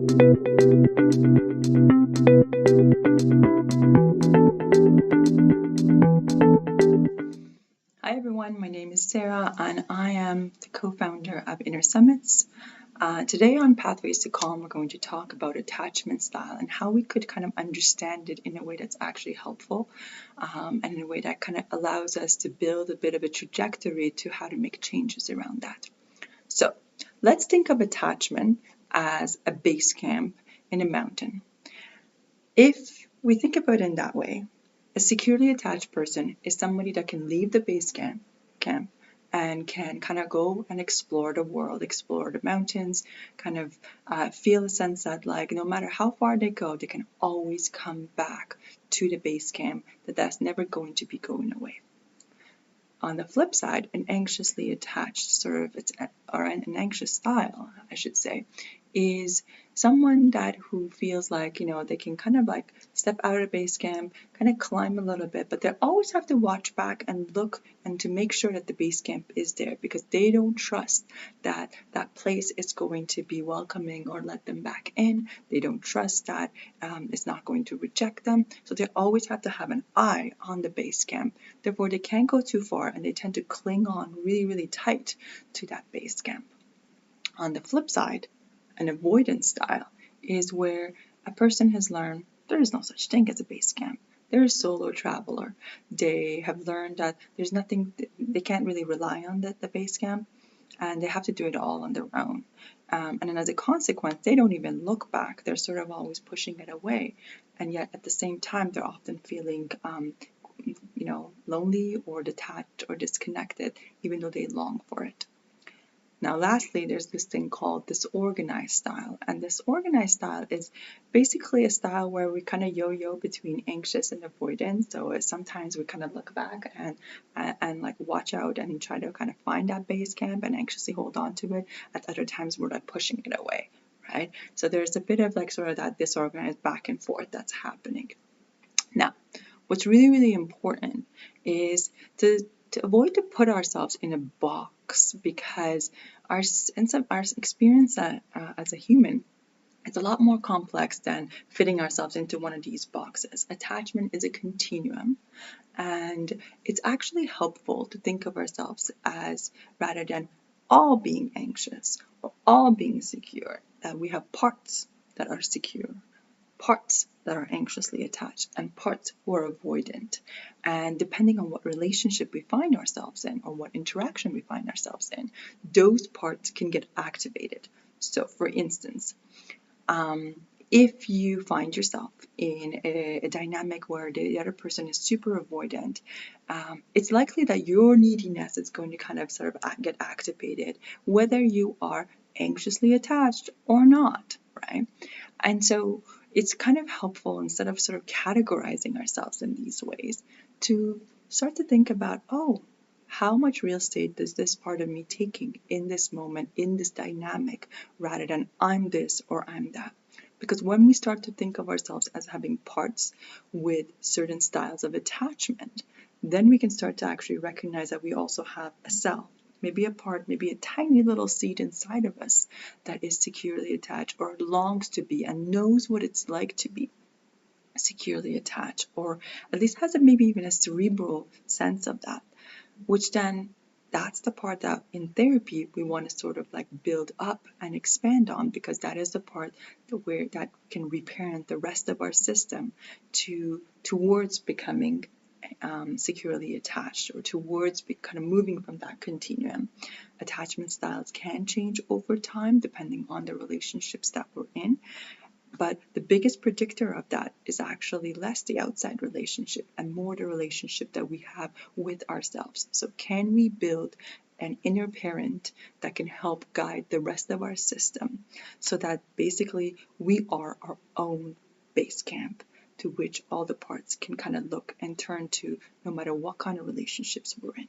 Hi everyone, my name is Sarah and I am the co-founder of Inner Summits. Today on Pathways to Calm, we're going to talk about attachment style and how we could kind of understand it in a way that's actually helpful and in a way that kind of allows us to build a bit of a trajectory to how to make changes around that. So let's think of attachment as a base camp in a mountain. If we think about it in that way, a securely attached person is somebody that can leave the base camp and can kind of go and explore the world, explore the mountains, kind of feel a sense that like no matter how far they go, they can always come back to the base camp, that's never going to be going away. On the flip side, an anxiously attached or an anxious style, I should say, is someone who feels like, they can kind of like step out of base camp, kind of climb a little bit, but they always have to watch back and look and to make sure that the base camp is there because they don't trust that that place is going to be welcoming or let them back in. They don't trust that it's not going to reject them. So they always have to have an eye on the base camp. Therefore, they can't go too far and they tend to cling on really, really tight to that base camp. On the flip side, an avoidant style is where a person has learned there is no such thing as a base camp. They're a solo traveler. They have learned that there's nothing, they can't really rely on the base camp and they have to do it all on their own. And then as a consequence, they don't even look back. They're sort of always pushing it away. And yet at the same time, they're often feeling lonely or detached or disconnected, even though they long for it. Now, lastly, there's this thing called disorganized style. And disorganized style is basically a style where we kind of yo-yo between anxious and avoidant. So sometimes we kind of look back and like watch out and try to kind of find that base camp and anxiously hold on to it. At other times, we're like pushing it away, right? So there's a bit of like sort of that disorganized back and forth that's happening. Now, what's really, really important is to avoid to put ourselves in a box because our experience as a human, it's a lot more complex than fitting ourselves into one of these boxes. Attachment is a continuum, and it's actually helpful to think of ourselves as rather than all being anxious or all being secure, that we have parts that are secure, parts that are anxiously attached, and parts who are avoidant. And depending on what relationship we find ourselves in or what interaction we find ourselves in, those parts can get activated. So for instance, if you find yourself in a dynamic where the other person is super avoidant, it's likely that your neediness is going to kind of sort of get activated, whether you are anxiously attached or not, right? And so it's kind of helpful, instead of sort of categorizing ourselves in these ways, to start to think about, oh, how much real estate does this part of me taking in this moment, in this dynamic, rather than I'm this or I'm that? Because when we start to think of ourselves as having parts with certain styles of attachment, then we can start to actually recognize that we also have a self, maybe a part, maybe a tiny little seed inside of us that is securely attached or longs to be and knows what it's like to be securely attached, or at least has maybe even a cerebral sense of that, which then that's the part that in therapy we want to sort of like build up and expand on, because that is the part that can reparent the rest of our system towards becoming securely attached, or towards kind of moving from that continuum. Attachment styles can change over time depending on the relationships that we're in, but the biggest predictor of that is actually less the outside relationship and more the relationship that we have with ourselves. So can we build an inner parent that can help guide the rest of our system so that basically we are our own base camp to which all the parts can kind of look and turn to, no matter what kind of relationships we're in.